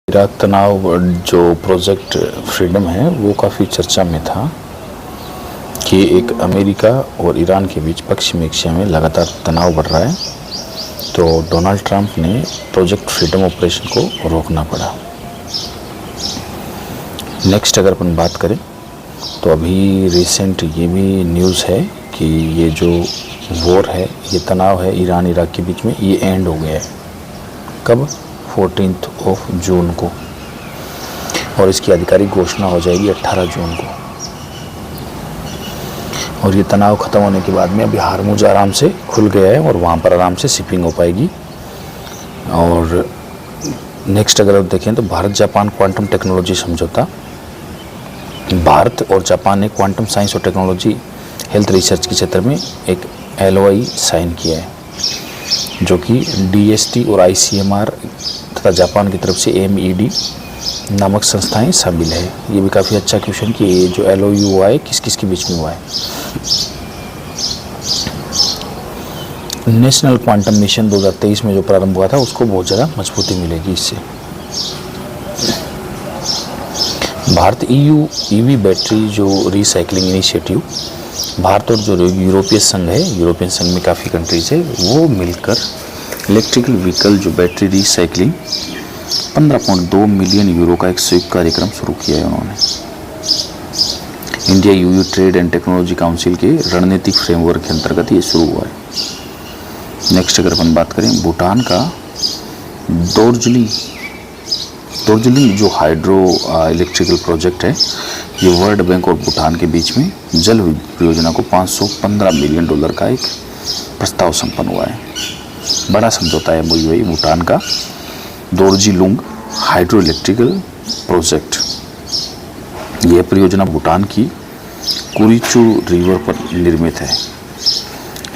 Iraq तनाव जो project freedom है वो काफ़ी चर्चा में था कि एक अमेरिका और ईरान के बीच पश्चिमी एशिया में लगातार तनाव बढ़ रहा है, तो डोनाल्ड ट्रंप ने प्रोजेक्ट फ्रीडम ऑपरेशन को रोकना पड़ा। नेक्स्ट अगर अपन बात करें तो अभी रिसेंट ये भी न्यूज़ है कि ये जो वॉर है, ये तनाव है ईरान इराक के बीच में, ये एंड हो गया है। कब? 14 जून को, और इसकी आधिकारिक घोषणा हो जाएगी 18 जून को। और ये तनाव ख़त्म होने के बाद में अभी हार्मुज आराम से खुल गया है और वहाँ पर आराम से शिपिंग हो पाएगी। और नेक्स्ट अगर आप देखें तो भारत जापान क्वांटम टेक्नोलॉजी समझौता, भारत और जापान ने क्वांटम साइंस और टेक्नोलॉजी हेल्थ रिसर्च के क्षेत्र में एक LOI साइन किया है, जो कि DST और ICMR तथा जापान की तरफ से MED नामक संस्थाएं शामिल है। ये भी काफ़ी अच्छा क्वेश्चन कि ये जो LOU हुआ है किस किस के बीच में हुआ है। नेशनल क्वांटम मिशन 2023 में जो प्रारंभ हुआ था उसको बहुत ज़्यादा मजबूती मिलेगी इससे। भारत EU EV बैटरी जो रिसाइकलिंग इनिशिएटिव, भारत और जो यूरोपीय संघ है, यूरोपियन संघ में काफ़ी कंट्रीज है, वो मिलकर इलेक्ट्रिकल व्हीकल जो बैटरी रिसाइकलिंग 15.2 मिलियन यूरो का एक संयुक्त कार्यक्रम शुरू किया है उन्होंने। India EU trade and technology council के रणनीतिक फ्रेमवर्क के अंतर्गत ये शुरू हुआ है। नेक्स्ट अगर अपन बात करें भूटान का दोर्जलिंग जो हाइड्रो इलेक्ट्रिकल प्रोजेक्ट है, ये वर्ल्ड बैंक और भूटान के बीच में जल परियोजना को $515 मिलियन का एक प्रस्ताव संपन्न हुआ है। बड़ा समझौता है MOU भूटान का दोर्जिलुंग हाइड्रो इलेक्ट्रिकल प्रोजेक्ट। यह परियोजना भूटान की कुरिचू रिवर पर निर्मित है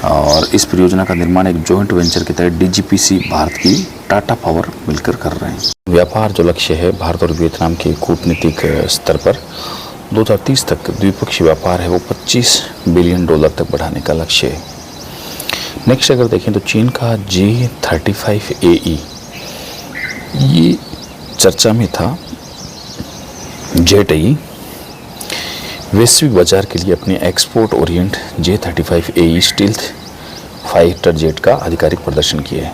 और इस परियोजना का निर्माण एक जॉइंट वेंचर के तहत DGPC भारत की टाटा पावर मिलकर कर रहे हैं। व्यापार जो लक्ष्य है भारत और वियतनाम के कूटनीतिक स्तर पर 2030 तक द्विपक्षीय व्यापार है वो $25 बिलियन तक बढ़ाने का लक्ष्य है। नेक्स्ट अगर देखें तो चीन का J-35AE ये चर्चा में था। J-AE वैश्विक बाजार के लिए अपने export Orient J-35AE stealth fighter jet का आधिकारिक प्रदर्शन किया है।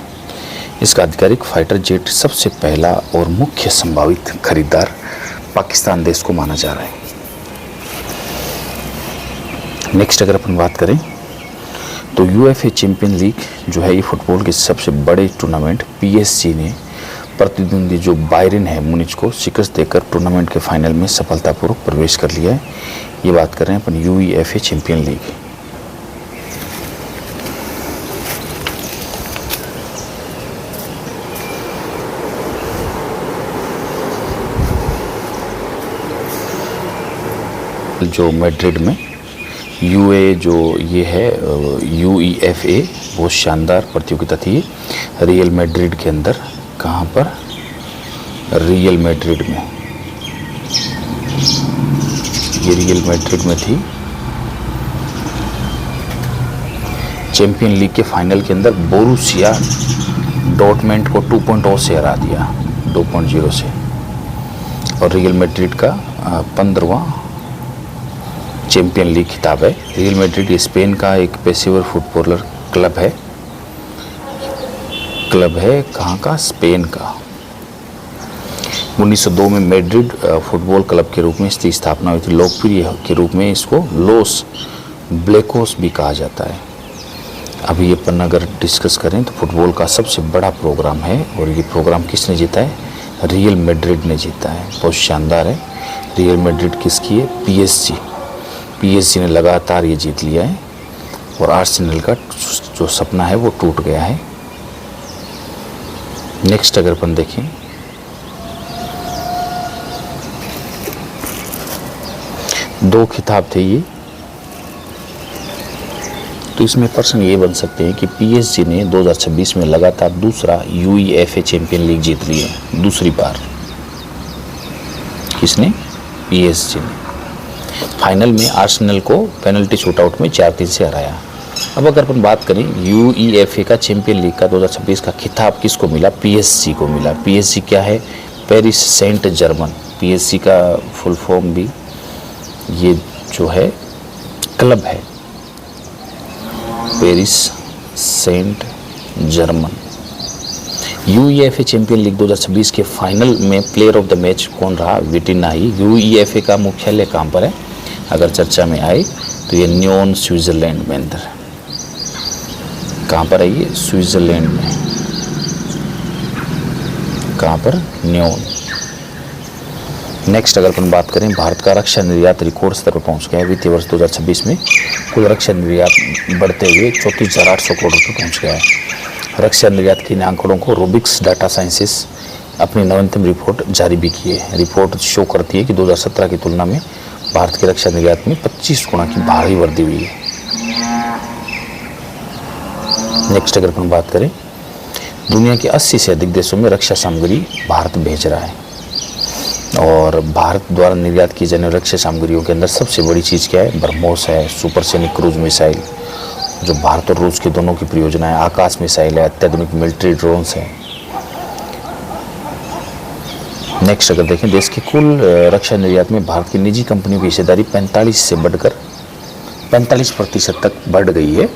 इसका आधिकारिक फाइटर जेट सबसे पहला और मुख्य संभावित खरीदार पाकिस्तान देश को माना जा रहा है। नेक्स्ट अगर अपन बात करें तो UEFA चैंपियन लीग जो है ये फुटबॉल के सबसे बड़े टूर्नामेंट, PSG ने प्रतिद्वंदी जो बायरन है मुनिच को शिकस्त देकर टूर्नामेंट के फाइनल में सफलतापूर्वक प्रवेश कर लिया है। ये बात कर रहे हैं अपन UEFA चैंपियन लीग। जो मैड्रिड में UA जो ये है UEFA बहुत शानदार प्रतियोगिता थी रियल मैड्रिड के अंदर। कहाँ पर? रियल मैड्रिड में, ये रियल मैड्रिड में थी। चैंपियन लीग के फाइनल के अंदर बोरुसिया डॉर्टमेंट को 2.0 से हरा दिया, 2.0 से। और रियल मैड्रिड का 15वां चैंपियन लीग खिताब है। रियल मैड्रिड स्पेन का एक पेशेवर फुटबॉलर क्लब है कहाँ का? स्पेन का। 1902 में मैड्रिड फुटबॉल क्लब के रूप में इसकी स्थापना हुई थी। लोकप्रिय के रूप में इसको लोस ब्लैकोस भी कहा जाता है। अभी अपन अगर डिस्कस करें तो फुटबॉल का सबसे बड़ा प्रोग्राम है और ये प्रोग्राम किसने जीता है? रियल मैड्रिड ने जीता है। बहुत शानदार है। रियल मैड्रिड किसकी है? PSG ने लगातार ये जीत लिया है और आर्सेनल का जो सपना है वो टूट गया है। नेक्स्ट अगर अपन देखें दो खिताब थे ये, तो इसमें प्रश्न ये बन सकते हैं कि PSG ने 2026 में लगातार दूसरा UEFA चैंपियन लीग जीत ली है, दूसरी बार। किसने? PSG ने। फाइनल में आर्सेनल को पेनल्टी शूटआउट में 4-3 से हराया। अब अगर अपन बात करें UEFA का चैंपियन लीग का 2026 का खिताब किसको मिला? PSG को मिला। PSG क्या है? पेरिस सेंट जर्मन, पीएसजी का फुल फॉर्म भी ये जो है क्लब है, Paris Saint Germain. UEFA champion league 2026 के फाइनल में प्लेयर ऑफ द मैच कौन रहा? विटिनाही। यूईएफए का मुख्यालय कहाँ पर है अगर चर्चा में आए तो ये न्योन स्विट्जरलैंड में अंदर है। कहाँ पर है ये? स्विट्जरलैंड में। कहाँ पर? न्योन। नेक्स्ट अगर अपन बात करें, भारत का रक्षा निर्यात रिकॉर्ड स्तर पर पहुंच गया है। वित्तीय वर्ष 2026 में कुल रक्षा निर्यात बढ़ते हुए 34,800 करोड़ रुपये पहुंच गया है। रक्षा निर्यात के इन आंकड़ों को रोबिक्स डाटा साइंसेस अपनी नवीनतम रिपोर्ट जारी भी की है। रिपोर्ट शो करती है कि 2017 की तुलना में भारत के रक्षा निर्यात में 25 गुना की भारी वृद्धि हुई है। नेक्स्ट अगर अपन बात करें, दुनिया के 80 से अधिक देशों में रक्षा सामग्री भारत भेज रहा है और भारत द्वारा निर्यात की जाने वाली रक्षा सामग्रियों के अंदर सबसे बड़ी चीज़ क्या है? ब्रह्मोस है, सुपरसोनिक क्रूज मिसाइल जो भारत और रूस के दोनों की परियोजना है, आकाश मिसाइल है, अत्याधुनिक मिलिट्री ड्रोन्स हैं। नेक्स्ट अगर देखें, देश की कुल रक्षा निर्यात में भारत की निजी कंपनियों की हिस्सेदारी 45 से बढ़कर 45% तक बढ़ गई है।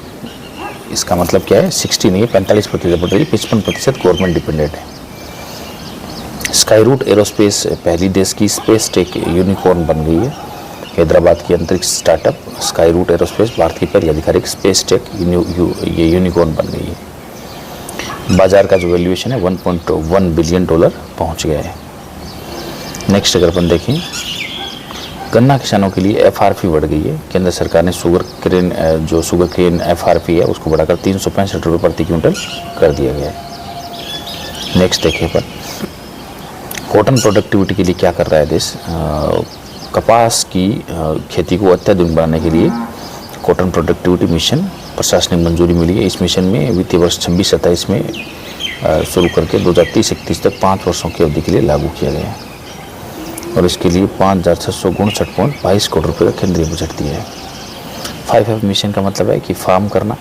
इसका मतलब क्या है? 60 नहीं है, 45% बढ़ रही है, 55% गवर्नमेंट डिपेंडेंट है। स्काईरूट एरोस्पेस पहली देश की स्पेस टेक यूनिकॉर्न बन गई है। हैदराबाद की अंतरिक्ष स्टार्टअप स्काईरूट एरोस्पेस भारत की पहली आधिकारिक स्पेस टेक ये यूनिकॉर्न बन गई है। बाजार का जो वैल्यूएशन है $1.1 बिलियन पहुंच गया है। नेक्स्ट अगर अपन देखें, गन्ना किसानों के लिए एफआरपी बढ़ गई है। केंद्र सरकार ने शुगर केन एफआरपी है उसको बढ़ाकर 365 रुपये प्रति क्विंटल कर दिया गया है। नेक्स्ट देखिए पर कॉटन प्रोडक्टिविटी के लिए क्या कर रहा है देश? कपास की खेती को अत्याधुनिक बनाने के लिए कॉटन प्रोडक्टिविटी मिशन प्रशासनिक मंजूरी मिली है। इस मिशन में वित्तीय वर्ष 26-27 में शुरू करके 2030-31 तक 5 वर्षों की अवधि के लिए लागू किया गया है और इसके लिए 5,659.22 करोड़ रुपये का केंद्रीय बजट दिया है। 5F मिशन का मतलब है कि फार्म करना,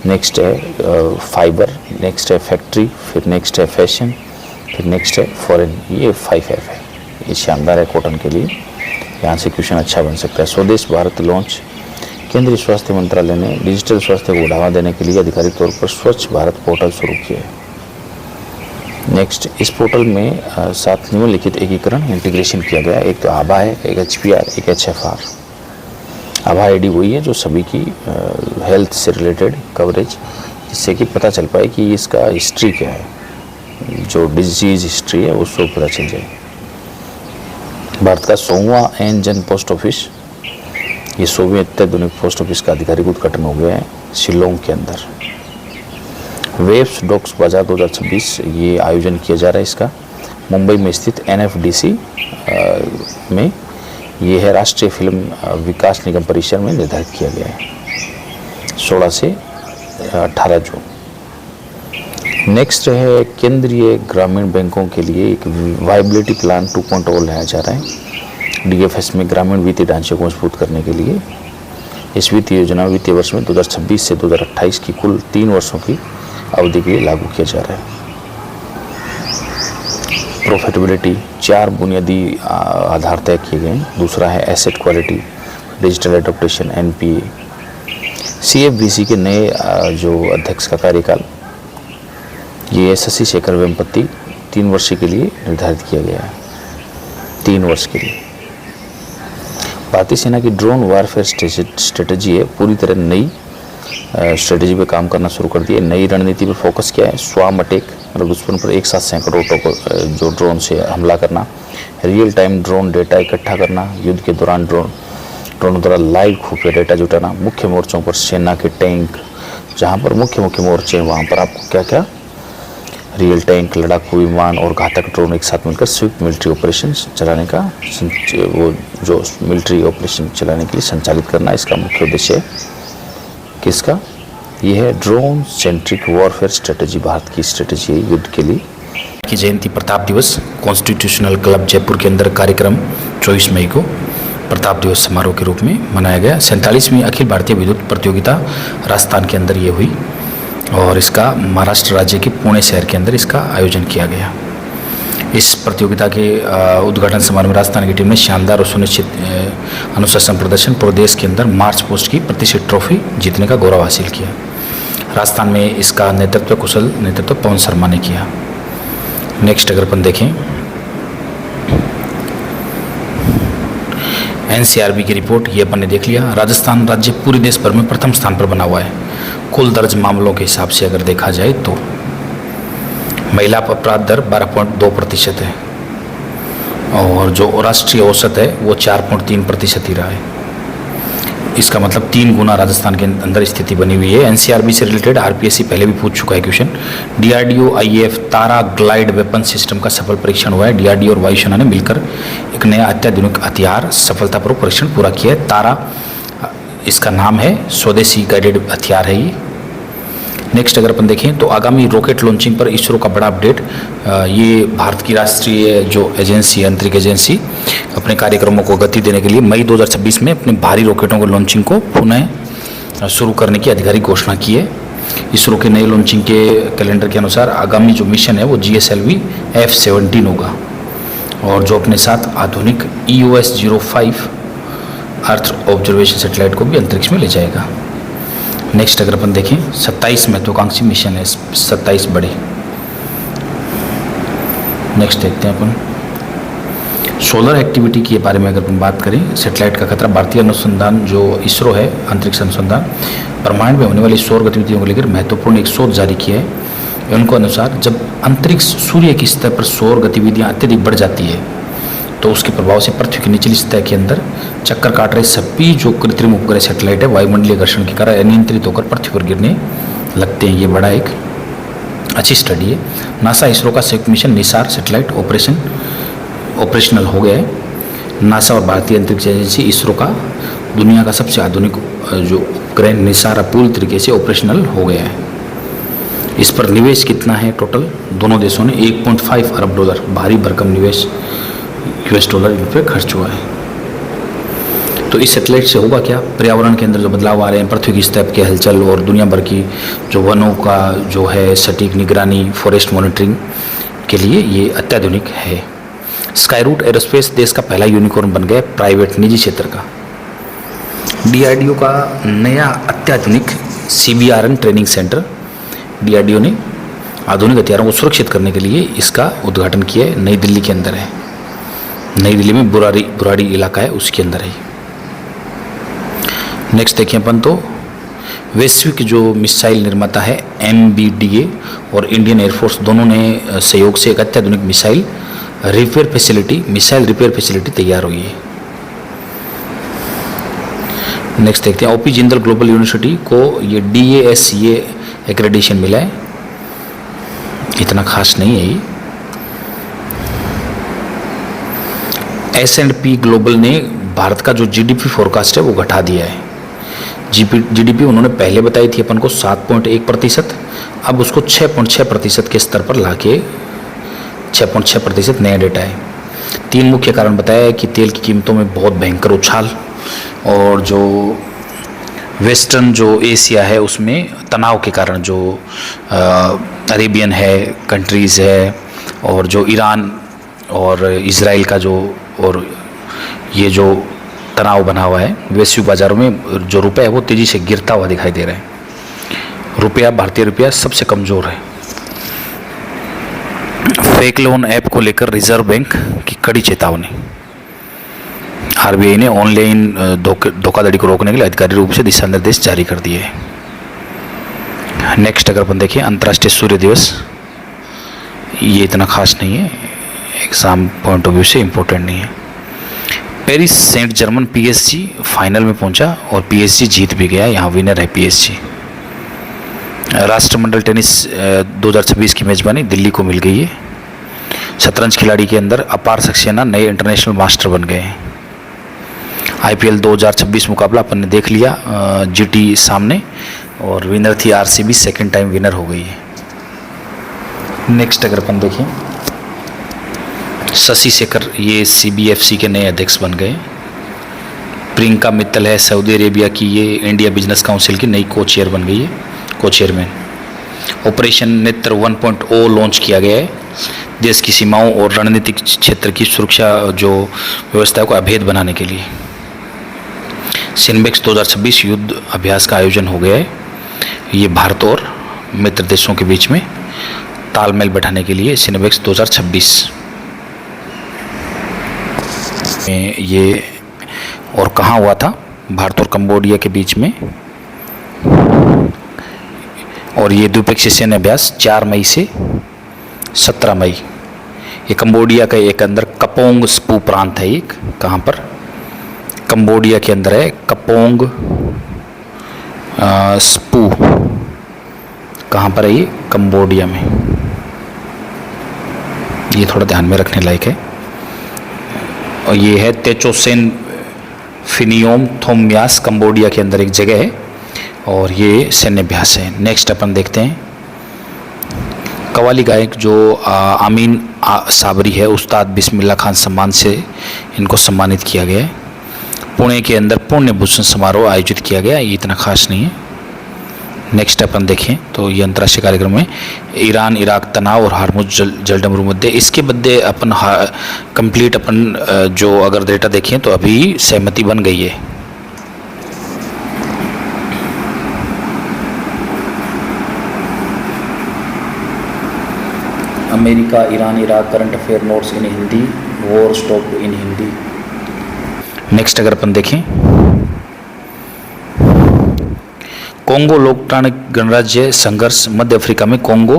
नेक्स्ट है फाइबर, नेक्स्ट है फैक्ट्री, फिर नेक्स्ट है फैशन, फिर नेक्स्ट है फॉरेन। ये 5F है। ये शानदार है कॉटन के लिए, यहाँ से क्वेश्चन अच्छा बन सकता है। स्वदेश भारत लॉन्च, केंद्रीय स्वास्थ्य मंत्रालय ने डिजिटल स्वास्थ्य को बढ़ावा देने के लिए आधिकारिक तौर पर स्वच्छ भारत पोर्टल शुरू किया है। नेक्स्ट, इस पोर्टल में 7 निम्नलिखित एकीकरण इंटीग्रेशन किया गया है। एक तो आभा है, एक HPR, एक HFR। आभा आईडी वही है जो सभी की हेल्थ से रिलेटेड कवरेज, जिससे कि पता चल पाए कि इसका हिस्ट्री क्या है, जो डिजीज हिस्ट्री है उसको पता चल जाए। भारत का 100वां एन जन पोस्ट ऑफिस, ये 100वें अत्याधुनिक पोस्ट ऑफिस का आधिकारिक उद्घाटन हो गया है शिलोंग के अंदर। वेब्स डॉक्स बाजार 2026 ये आयोजन किया जा रहा है इसका मुंबई में स्थित NFDC में। ये है राष्ट्रीय फिल्म विकास निगम परिसर में निर्धारित किया गया है 16 से 18 जून। नेक्स्ट है केंद्रीय ग्रामीण बैंकों के लिए एक वायबिलिटी प्लान 2.0 लाया जा रहा है। DFS में ग्रामीण वित्तीय ढांचे को मजबूत करने के लिए इस वित्तीय योजना वित्तीय वर्ष में 2026 से 2028 की कुल 3 वर्षों की अवधि के लिए लागू किया जा रहा है। प्रॉफिटेबिलिटी 4 बुनियादी आधार तय किए गए हैं। दूसरा है asset quality, digital adaptation, NPA। CFBC के नए जो अध्यक्ष का कार्यकाल ये शशि शेखर वेम्पति 3 वर्ष के लिए निर्धारित किया गया है, 3 वर्ष के लिए। भारतीय सेना की ड्रोन वारफेयर स्ट्रेटजी है पूरी तरह नई स्ट्रेटजी पे काम करना शुरू कर दिया। नई रणनीति पर फोकस किया है। स्वाम अटैक मतलब दुश्मन पर एक साथ सैकड़ों जो ड्रोन से हमला करना, रियल टाइम ड्रोन डेटा इकट्ठा करना, युद्ध के दौरान ड्रोनों द्वारा लाइव खुफिया डेटा जुटाना, मुख्य मोर्चों पर सेना के टैंक, जहाँ पर मुख्य मोर्चे हैं वहाँ पर आपको क्या क्या रियल टैंक, लड़ाकू विमान और घातक ड्रोन एक साथ मिलकर संयुक्त मिलिट्री ऑपरेशन चलाने का वो जो मिलिट्री ऑपरेशन चलाने के लिए संचालित करना, इसका मुख्य उद्देश्य है। किसका? ये है drone centric warfare strategy, Bharat की स्ट्रेटजी है युद्ध के लिए। की जयंती प्रताप दिवस कॉन्स्टिट्यूशनल क्लब जयपुर के अंदर कार्यक्रम 24 मई को प्रताप दिवस समारोह के रूप में मनाया गया। 47वीं अखिल भारतीय विद्युत प्रतियोगिता राजस्थान के अंदर ये हुई और इसका महाराष्ट्र राज्य के पुणे शहर के अंदर इसका आयोजन किया गया। इस प्रतियोगिता के उद्घाटन समारोह में राजस्थान की टीम ने शानदार और सुनिश्चित अनुशासन प्रदर्शन प्रदेश के अंदर मार्च पोस्ट की प्रतिष्ठित ट्रॉफी जीतने का गौरव हासिल किया। राजस्थान में इसका नेतृत्व कुशल नेतृत्व पवन शर्मा ने किया। नेक्स्ट अगर अपन देखें एनसीआरबी की रिपोर्ट, ये अपन ने देख लिया। राजस्थान राज्य पूरे देश भर में प्रथम स्थान पर बना हुआ है कुल दर्ज मामलों के हिसाब से अगर देखा जाए तो। महिला अपराध दर 12.2% है और जो राष्ट्रीय औसत है वो 4.3% ही रहा है। इसका मतलब 3 गुना राजस्थान के अंदर स्थिति बनी हुई है। एनसीआरबी से रिलेटेड आरपीएससी पहले भी पूछ चुका है क्वेश्चन। डीआरडीओ आईएएफ तारा ग्लाइड वेपन सिस्टम का सफल परीक्षण हुआ है। डीआरडीओ और वायुसेना ने मिलकर एक नया अत्याधुनिक हथियार सफलतापूर्वक परीक्षण पूरा किया है। तारा इसका नाम है, स्वदेशी गाइडेड हथियार है ये। नेक्स्ट अगर अपन देखें तो आगामी रॉकेट लॉन्चिंग पर इसरो का बड़ा अपडेट। ये भारत की राष्ट्रीय जो एजेंसी अंतरिक्ष एजेंसी अपने कार्यक्रमों को गति देने के लिए मई 2026 में अपने भारी रॉकेटों को लॉन्चिंग को पुनः शुरू करने की आधिकारिक घोषणा की है। इसरो के नए लॉन्चिंग के कैलेंडर के अनुसार आगामी जो मिशन है वो GSLV F-17 होगा और जो अपने साथ आधुनिक EOS-05 अर्थ ऑब्जर्वेशन सैटेलाइट को भी अंतरिक्ष में ले जाएगा। नेक्स्ट अगर अपन देखें 27 महत्वाकांक्षी मिशन है, 27 बड़े। नेक्स्ट देखते हैं अपन सोलर एक्टिविटी के बारे में अगर अपन बात करें। सैटेलाइट का खतरा, भारतीय अनुसंधान जो इसरो है अंतरिक्ष अनुसंधान ब्रह्मांड में होने वाली सौर गतिविधियों को लेकर महत्वपूर्ण एक शोध जारी किया है। उनको अनुसार जब अंतरिक्ष सूर्य की सतह पर सौर गतिविधियाँ अत्यधिक बढ़ जाती है तो उसके प्रभाव से पृथ्वी की निचली सतह के अंदर चक्कर काट रहे सभी जो कृत्रिम उपग्रह सैटेलाइट है वायुमंडलीय घर्षण के कारण अनियंत्रित होकर पृथ्वी पर गिरने लगते हैं। ये बड़ा एक अच्छी स्टडी है। नासा इसरो का संयुक्त मिशन निसार सैटेलाइट ऑपरेशनल हो गया है। नासा और भारतीय अंतरिक्ष एजेंसी इसरो का दुनिया का सबसे आधुनिक जो उपग्रह निसार पूरी तरीके से ऑपरेशनल हो गया है। इस पर निवेश कितना है टोटल, दोनों देशों ने $1.5 अरब भारी भरकम निवेश US इन पर खर्च हुआ है। तो इस सैटेलाइट से होगा क्या, पर्यावरण के अंदर जो बदलाव आ रहे हैं, पृथ्वी की सतह की हलचल और दुनिया भर की जो वनों का जो है सटीक निगरानी, फॉरेस्ट मॉनिटरिंग के लिए ये अत्याधुनिक है। स्काई रूट एरोस्पेस देश का पहला यूनिकॉर्न बन गया प्राइवेट निजी क्षेत्र का। डीआरडीओ का नया अत्याधुनिक CBRN ट्रेनिंग सेंटर, डीआरडीओ ने आधुनिक हथियारों को सुरक्षित करने के लिए इसका उद्घाटन किया है। नई दिल्ली के अंदर है, नई दिल्ली में बुराड़ी इलाका है उसके अंदर है। नेक्स्ट देखिए अपन तो वैश्विक जो मिसाइल निर्माता है MBDA और इंडियन एयरफोर्स दोनों ने सहयोग से एक अत्याधुनिक मिसाइल रिपेयर फैसिलिटी तैयार हुई है। नेक्स्ट देखते हैं OP जिंदल ग्लोबल यूनिवर्सिटी को ये DASCA एक्रेडिशन मिला है, इतना खास नहीं है ये। S&P ग्लोबल ने भारत का जो GDP फोरकास्ट है वो घटा दिया है। GDP उन्होंने पहले बताई थी अपन को 7.1%, अब उसको 6.6% के स्तर पर लाके 6.6% नया डेटा है। 3 मुख्य कारण बताया है कि तेल की कीमतों में बहुत भयंकर उछाल और जो वेस्टर्न जो एशिया है उसमें तनाव के कारण जो अरेबियन है कंट्रीज़ है और जो ईरान और इजराइल का जो और ये जो तनाव बना हुआ है, वैश्विक बाज़ारों में जो रुपया है वो तेज़ी से गिरता हुआ दिखाई दे रहा है। रुपया, भारतीय रुपया सबसे कमज़ोर है। फेक लोन ऐप को लेकर रिजर्व बैंक की कड़ी चेतावनी। RBI ने ऑनलाइन धोखाधड़ी को रोकने के लिए आधिकारिक रूप से दिशा निर्देश जारी कर दिए हैं। नेक्स्ट अगर अपन देखें अंतर्राष्ट्रीय सूर्य दिवस, ये इतना खास नहीं है, एग्ज़ाम पॉइंट ऑफ व्यू से इम्पोर्टेंट नहीं है। Paris Saint Germain PSG final में पहुंचा और PSG जीत भी गया, यहाँ विनर है PSG। राष्ट्रमंडल टेनिस 2026 की मेजबानी दिल्ली को मिल गई है। शतरंज खिलाड़ी के अंदर अपार सक्सेना नए इंटरनेशनल मास्टर बन गए हैं। IPL 2026 मुकाबला अपन ने देख लिया, GT सामने और विनर थी RCB, सेकेंड टाइम विनर हो गई है। नेक्स्ट अगर अपन देखें शशि शेखर, ये CBFC के नए अध्यक्ष बन गए। प्रियंका मित्तल है सऊदी अरेबिया की, ये इंडिया बिजनेस काउंसिल की नई को चेयर बन गई है, को चेयरमैन। ऑपरेशन नेत्र 1.0 लॉन्च किया गया है। देश की सीमाओं और रणनीतिक क्षेत्र की सुरक्षा जो व्यवस्था को अभेद बनाने के लिए सिनबेक्स 2026 युद्ध अभ्यास का आयोजन हो गया है। ये भारत और मित्र देशों के बीच में तालमेल बैठाने के लिए सिनबेक्स 2026 में ये और कहाँ हुआ था, भारत और कंबोडिया के बीच में। और ये द्विपक्षीय सैन्य अभ्यास 4 मई से 17 मई। ये कंबोडिया का एक अंदर कपोंग स्पू प्रांत है। एक कहाँ पर, कंबोडिया के अंदर है कपोंग स्पू। कहाँ पर है ये, कंबोडिया में। ये थोड़ा ध्यान में रखने लायक है। और ये है तेचोसेन फिनियोम थोम्यास, कंबोडिया के अंदर एक जगह है और ये सैन्य अभ्यास है। नेक्स्ट अपन देखते हैं कव्वाली गायक जो आमीन साबरी है, उस्ताद बिस्मिल्लाह खान सम्मान से इनको सम्मानित किया गया है। पुणे के अंदर पुण्य भूषण समारोह आयोजित किया गया, ये इतना खास नहीं है। नेक्स्ट अपन देखें तो ये अंतर्राष्ट्रीय कार्यक्रम में ईरान इराक तनाव और हार्मुज जलडमरू मुद्दे, इसके बदले अपन कंप्लीट अपन जो अगर डेटा देखें तो अभी सहमति बन गई है। America Iran Iraq current affair notes in Hindi, war stop in Hindi. Next अगर अपन देखें कोंगो लोकतांत्रिक गणराज्य संघर्ष, मध्य अफ्रीका में कोंगो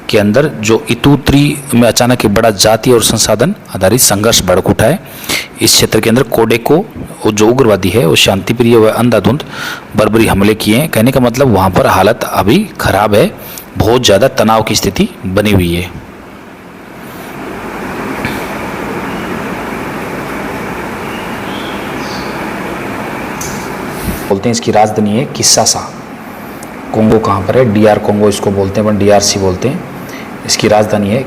के अंदर जो इतूत्री में अचानक एक बड़ा जाति और संसाधन आधारित संघर्ष भड़क उठा है। इस क्षेत्र के अंदर कोडेको जो उग्रवादी है वो शांतिप्रिय व अंधाधुंध बर्बरी हमले किए हैं। कहने का मतलब वहाँ पर हालत अभी खराब है, बहुत ज़्यादा तनाव की स्थिति बनी हुई है। बोलते हैं इसकी राजधानी है किसासा। कोंगो कहाँ पर है, डीआर कोंगो इसको बोलते हैं, अपन डीआरसी बोलते हैं। इसकी राजधानी है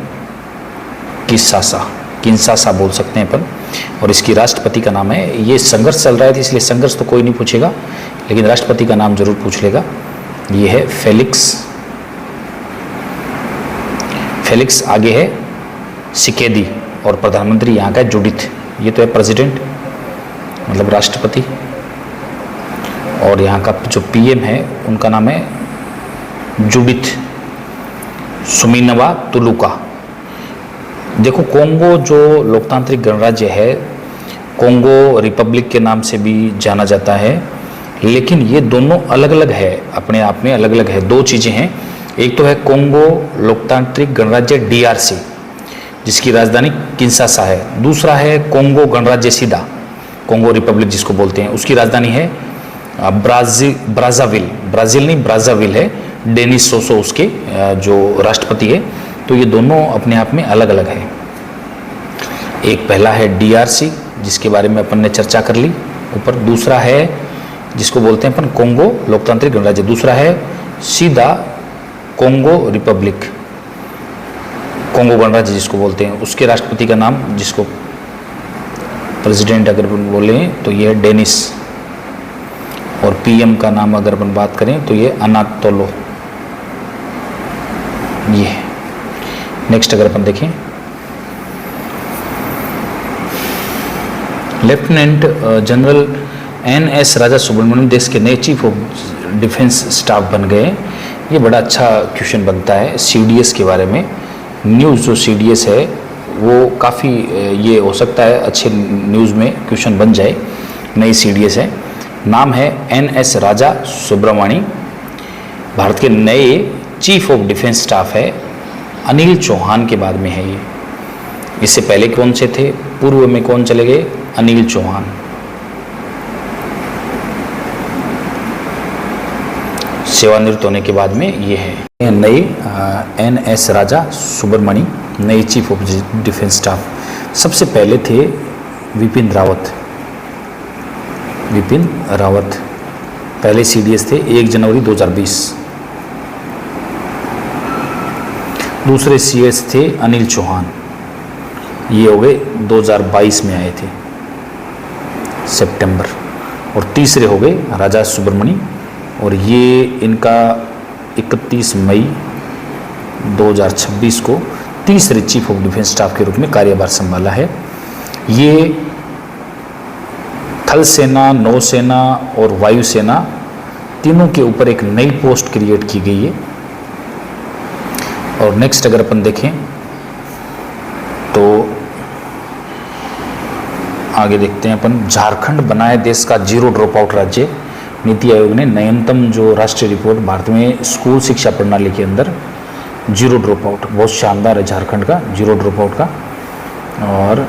किंशासा बोल सकते हैं अपन। और इसकी राष्ट्रपति का नाम है, ये संघर्ष चल रहा है इसलिए संघर्ष तो कोई नहीं पूछेगा, लेकिन राष्ट्रपति का नाम जरूर पूछ लेगा। ये है फेलिक्स, आगे है सिकेदी और प्रधानमंत्री यहाँ का है जुडिथ। ये तो है प्रेसिडेंट मतलब राष्ट्रपति। और यहाँ का जो पीएम है उनका नाम है जुडिथ सुमिनवा तुलुका। देखो कोंगो जो लोकतांत्रिक गणराज्य है, कोंगो रिपब्लिक के नाम से भी जाना जाता है, लेकिन ये दोनों अलग अलग है, अपने आप में अलग अलग है। दो चीज़ें हैं, एक तो है कोंगो लोकतांत्रिक गणराज्य डीआरसी जिसकी राजधानी किंशासा है, दूसरा है कोंगो गणराज्य सीधा कोंगो रिपब्लिक जिसको बोलते हैं, उसकी राजधानी है ब्राज़ाविल है। डेनिस सोसो उसके जो राष्ट्रपति है। तो ये दोनों अपने आप में अलग अलग है। एक पहला है डीआरसी जिसके बारे में अपन ने चर्चा कर ली ऊपर, दूसरा है जिसको बोलते हैं अपन कोंगो लोकतांत्रिक गणराज्य, दूसरा है सीधा कोंगो रिपब्लिक, कोंगो गणराज्य जिसको बोलते हैं। उसके राष्ट्रपति का नाम जिसको प्रेसिडेंट अगर बोले तो ये है डेनिस, और पीएम का नाम अगर अपन बात करें तो ये अनातोलो। ये नेक्स्ट अगर अपन देखें लेफ्टिनेंट जनरल एनएस राजा सुब्रमण्यम देश के नए चीफ ऑफ डिफेंस स्टाफ बन गए। ये बड़ा अच्छा क्वेश्चन बनता है सीडीएस के बारे में। न्यूज़ जो सीडीएस है वो काफ़ी ये हो सकता है अच्छे न्यूज़ में क्वेश्चन बन जाए। नई सीडीएस है, नाम है एनएस राजा सुब्रमणी, भारत के नए चीफ ऑफ डिफेंस स्टाफ है। अनिल चौहान के बाद में है ये। इससे पहले कौन से थे, पूर्व में कौन चले गए, अनिल चौहान। सेवानिवृत्त होने के बाद में ये है नए एनएस राजा सुब्रमणी, नए चीफ ऑफ डिफेंस स्टाफ। सबसे पहले थे विपिन रावत पहले सीडीएस थे 1 जनवरी 2020। दूसरे सीएस थे अनिल चौहान, ये हो गए 2022 में आए थे सितंबर। और तीसरे हो गए राजा सुब्रमणी, और ये इनका 31 मई 2026 को तीसरे चीफ ऑफ डिफेंस स्टाफ के रूप में कार्यभार संभाला है। ये थल सेना, नौसेना और वायुसेना तीनों के ऊपर एक नई पोस्ट क्रिएट की गई है। और नेक्स्ट अगर अपन देखें तो आगे देखते हैं अपन, झारखंड बनाए देश का जीरो ड्रॉप आउट राज्य। नीति आयोग ने नवीनतम जो राष्ट्रीय रिपोर्ट भारत में स्कूल शिक्षा प्रणाली के अंदर जीरो ड्रॉप आउट, बहुत शानदार है झारखंड का जीरो ड्रॉप आउट का। और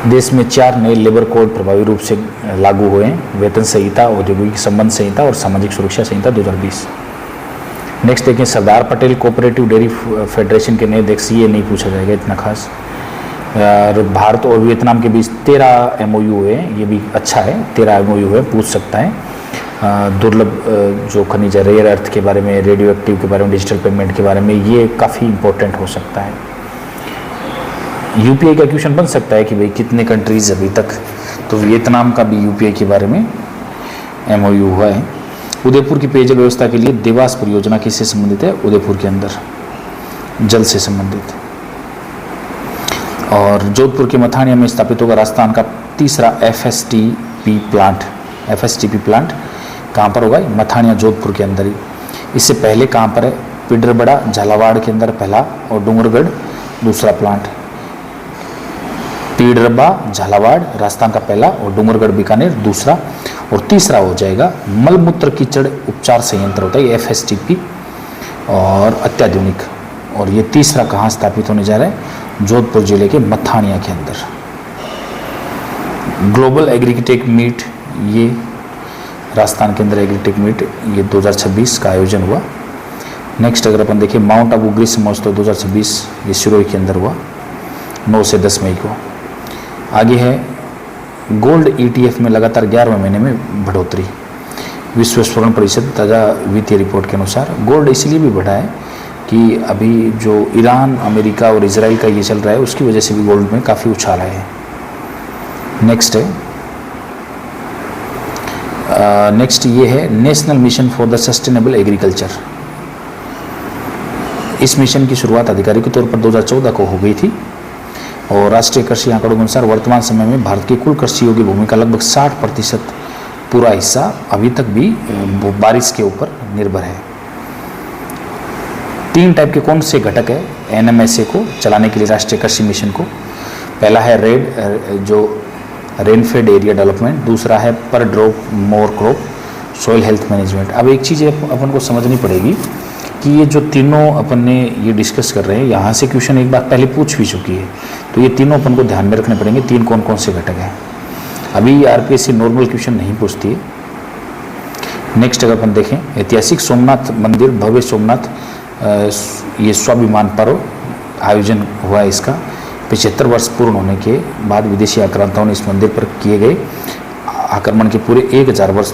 देश में 4 नए लेबर कोड प्रभावी रूप से लागू हुए हैं, वेतन संहिता, औद्योगिक संबंध संहिता और सामाजिक सुरक्षा संहिता 2020। नेक्स्ट देखें, Sardar Patel cooperative dairy federation के नए अध्यक्ष, ये नहीं पूछा जाएगा इतना खास। और भारत और वियतनाम के बीच 13 MOU हुए, ये भी अच्छा है, 13 MOU है, पूछ सकता है। दुर्लभ जो खनिज है, रेयर अर्थ के बारे में, रेडियो एक्टिव के बारे में, डिजिटल पेमेंट के बारे में, ये काफ़ी इंपॉर्टेंट हो सकता है। UPI का क्वेश्चन बन सकता है कि भाई कितने कंट्रीज अभी तक, तो वियतनाम का भी UPI के बारे में MOU हुआ है। उदयपुर की पेयजल व्यवस्था के लिए देवास परियोजना किससे संबंधित है? उदयपुर के अंदर जल से संबंधित। और जोधपुर के मथानिया में स्थापित होगा राजस्थान का तीसरा FSTP प्लांट। कहाँ पर होगा? मथानिया जोधपुर के अंदर ही। इससे पहले कहाँ पर है? पिडरबड़ा झालावाड़ के अंदर पहला, और डूंगरगढ़ दूसरा प्लांट। पिडरबा झालावाड़ राजस्थान का पहला, और डूंगरगढ़ बीकानेर दूसरा, और तीसरा हो जाएगा मलमूत्र कीचड़ उपचार संयंत्र होता है FSTP, और अत्याधुनिक। और ये तीसरा कहाँ स्थापित होने जा रहा है? जोधपुर जिले के मथानिया के अंदर। ग्लोबल एग्रीटेक मीट, ये राजस्थान के अंदर एग्रीटेक मीट, ये 2026 का आयोजन हुआ। नेक्स्ट अगर अपन देखें, माउंट आबू ग्रीष्म महोत्सव 2026, ये सिरोही के अंदर हुआ 9 से 10 मई को। आगे है गोल्ड ETF में लगातार 11वें महीने में बढ़ोतरी। विश्व स्वर्ण परिषद ताज़ा वित्तीय रिपोर्ट के अनुसार गोल्ड इसलिए भी बढ़ा है कि अभी जो ईरान, अमेरिका और इजराइल का ये चल रहा है, उसकी वजह से भी गोल्ड में काफ़ी उछाल है। नेक्स्ट है नेक्स्ट ये है national mission for the sustainable agriculture. इस मिशन की शुरुआत आधिकारिक तौर पर 2014 को हो गई थी, और राष्ट्रीय कृषि आंकड़ों के अनुसार वर्तमान समय में भारत की कुल कृषि योग्य भूमि का लगभग 60% पूरा हिस्सा अभी तक भी बारिश के ऊपर निर्भर है। 3 टाइप के कौन से घटक है NMSA को चलाने के लिए, राष्ट्रीय कृषि मिशन को? पहला है रेनफेड एरिया डेवलपमेंट, दूसरा है पर drop more crop, soil health management. अब एक चीज़ अपन को समझनी पड़ेगी कि ये जो तीनों अपन ने ये डिस्कस कर रहे हैं, यहाँ से क्वेश्चन एक बार पहले पूछ भी चुकी है, तो ये तीनों अपन को ध्यान में रखने पड़ेंगे। 3 कौन कौन से घटक हैं। अभी RPSC नॉर्मल क्वेश्चन नहीं पूछती है। नेक्स्ट अगर अपन देखें, ऐतिहासिक सोमनाथ मंदिर, भव्य सोमनाथ, ये स्वाभिमान पर्व आयोजन हुआ है इसका। 75 वर्ष पूर्ण होने के बाद विदेशी आक्रांताओं ने इस मंदिर पर किए गए आक्रमण के पूरे 1000 वर्ष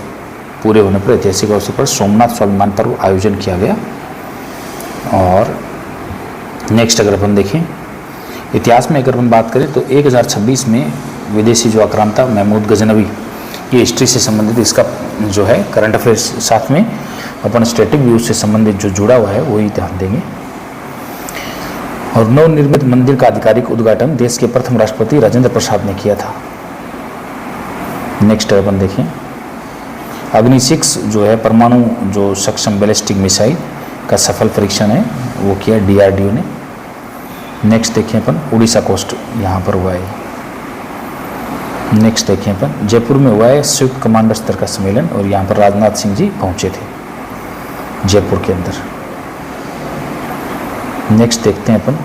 पूरे होने पर ऐतिहासिक अवसर पर सोमनाथ स्वाभिमान पर्व आयोजन किया गया। और नेक्स्ट अगर अपन देखें, इतिहास में अगर अपन बात करें तो 1026 में विदेशी जो आक्रांता महमूद गजनवी, ये हिस्ट्री से संबंधित इसका जो है करंट अफेयर्स, साथ में अपन स्टैटिक व्यूज से संबंधित जो जुड़ा हुआ है वही ध्यान देंगे। और नवनिर्मित मंदिर का आधिकारिक उद्घाटन देश के प्रथम राष्ट्रपति राजेंद्र प्रसाद ने किया था। नेक्स्ट अपन देखें, अग्नि 6 जो है परमाणु जो सक्षम बैलिस्टिक मिसाइल का सफल परीक्षण है वो किया DRDO ने। नेक्स्ट देखें अपन, उड़ीसा कोस्ट यहाँ पर हुआ है। नेक्स्ट देखें अपन, जयपुर में हुआ है संयुक्त कमांडर स्तर का सम्मेलन, और यहाँ पर राजनाथ सिंह जी पहुँचे थे जयपुर के अंदर। नेक्स्ट देखते हैं अपन,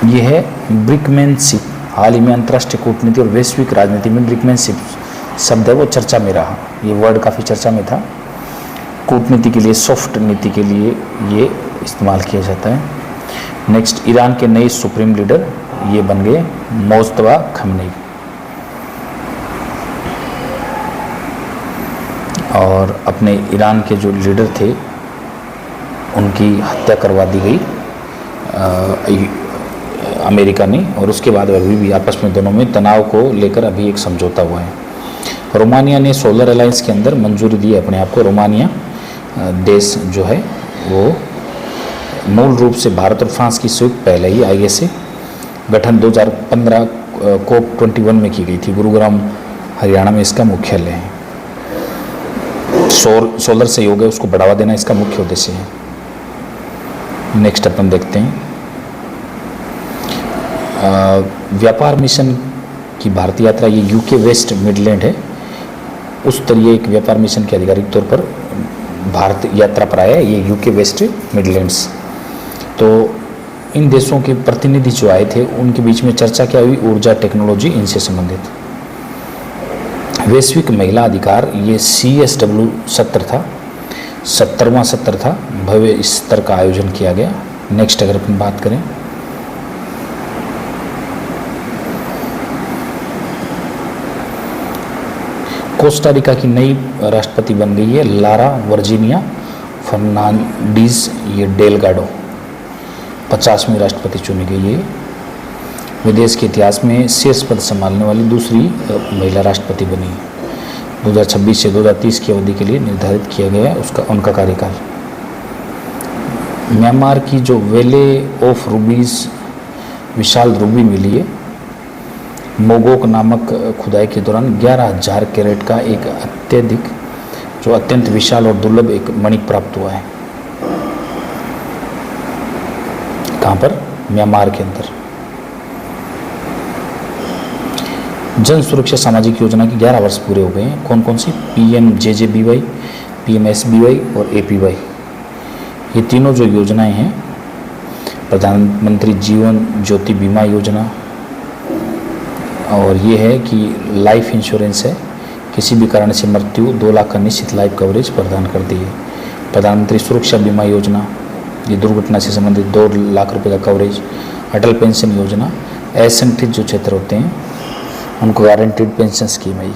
ये है ब्रिकमैनशिप। हाल ही में अंतर्राष्ट्रीय कूटनीति और वैश्विक राजनीति में ब्रिकमैनशिप शब्द है वो चर्चा में रहा। ये वर्ड काफ़ी चर्चा में था। कूटनीति के लिए, सॉफ्ट नीति के लिए ये इस्तेमाल किया जाता है। नेक्स्ट, ईरान के नए सुप्रीम लीडर ये बन गए मोज्तबा खमेनी, और अपने ईरान के जो लीडर थे उनकी हत्या करवा दी गई अमेरिका ने, और उसके बाद अभी भी आपस में दोनों में तनाव को लेकर अभी एक समझौता हुआ है। रोमानिया ने सोलर अलायंस के अंदर मंजूरी दी अपने आप को। रोमानिया देश जो है वो मूल रूप से भारत और फ्रांस की संयुक्त पहले ही आगे से गठन 2015 COP 21 में की गई थी। गुरुग्राम हरियाणा में इसका मुख्यालय है। सोलर सहयोग है उसको बढ़ावा देना इसका मुख्य उद्देश्य है। नेक्स्ट अपन देखते हैं व्यापार मिशन की भारतीय यात्रा। ये यूके वेस्ट मिडलैंड है, उस तरह एक व्यापार मिशन के आधिकारिक तौर पर भारत यात्रा पर आया है ये यूके वेस्ट मिडलैंड्स। तो इन देशों के प्रतिनिधि जो आए थे उनके बीच में चर्चा क्या हुई, ऊर्जा टेक्नोलॉजी इनसे संबंधित। वैश्विक महिला अधिकार ये CSW सत्र था, 70वां सत्र था, भव्य स्तर का आयोजन किया गया। नेक्स्ट अगर अपन बात करें कोस्टारिका की नई राष्ट्रपति बन गई है लारा वर्जीनिया फर्नांडीज ये डेलगाडो, 50वीं राष्ट्रपति चुनी गई है। विदेश के इतिहास में शीर्ष पद संभालने वाली दूसरी महिला राष्ट्रपति बनी है। 2026 से 2030 की अवधि के लिए निर्धारित किया गया है उनका कार्यकाल। म्यांमार की जो वेले ऑफ रूबीज विशाल रूबी मिली है, मोगोक नामक खुदाई के दौरान 11,000 कैरेट का एक अत्यंत विशाल और दुर्लभ एक मणि प्राप्त हुआ है। कहाँ पर? म्यांमार के अंदर। जन सुरक्षा सामाजिक योजना के 11 वर्ष पूरे हो गए हैं। कौन कौन सी? PMJJBY, PMSBY और APY। ये तीनों जो योजनाएं हैं, प्रधानमंत्री जीवन ज्योति बीमा योजना, और ये है कि लाइफ इंश्योरेंस है, किसी भी कारण से मृत्यु 2 लाख का निश्चित लाइफ कवरेज प्रदान करती है। प्रधानमंत्री सुरक्षा बीमा योजना, ये दुर्घटना से संबंधित 2 लाख रुपए का कवरेज। अटल पेंशन योजना, असंगठित जो क्षेत्र होते हैं उनको गारंटीड पेंशन स्कीम है ये।